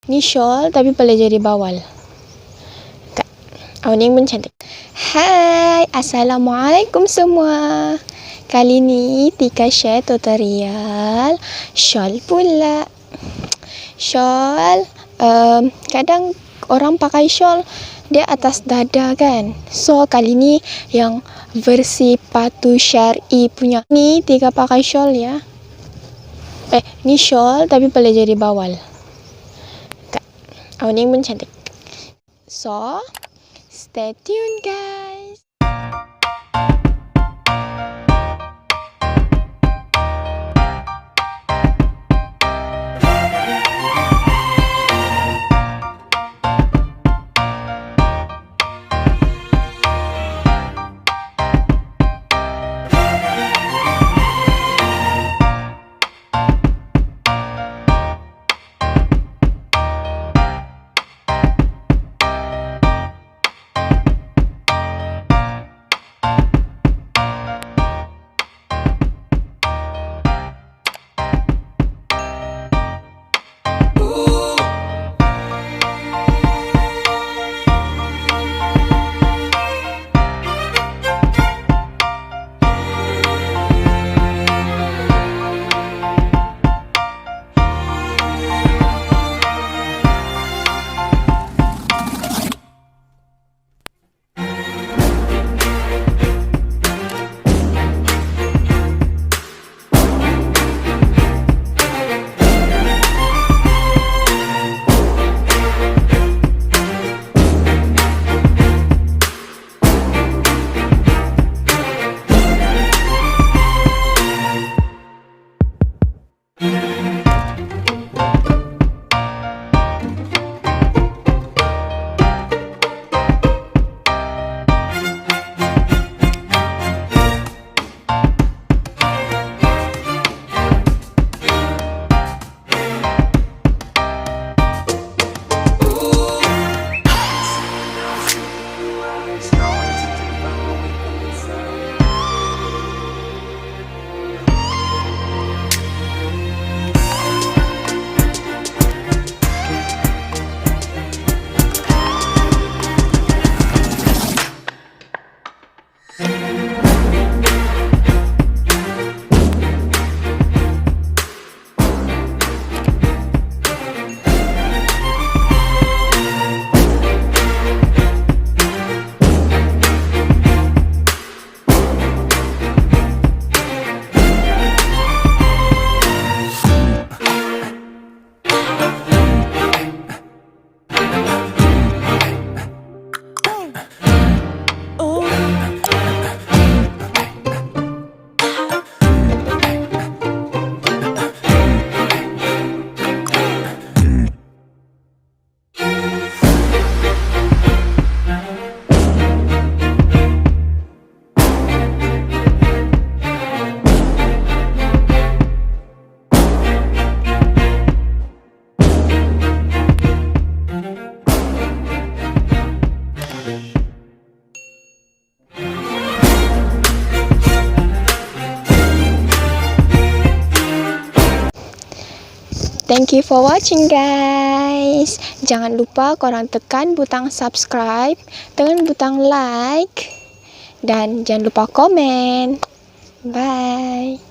Ni shawl tapi boleh jadi bawal. Awning pun cantik. Hai, Assalamualaikum semua. Kali ni Tika share tutorial shawl pula. Shawl, kadang orang pakai shawl dia atas dada kan. So kali ni yang versi patuh syariah punya. Ni Tika pakai shawl ya. Ni shawl tapi boleh jadi bawal. Awning pun cantik. So stay tuned guys. Thank you for watching guys. Jangan lupa korang tekan butang subscribe, tekan butang like, dan jangan lupa komen. Bye.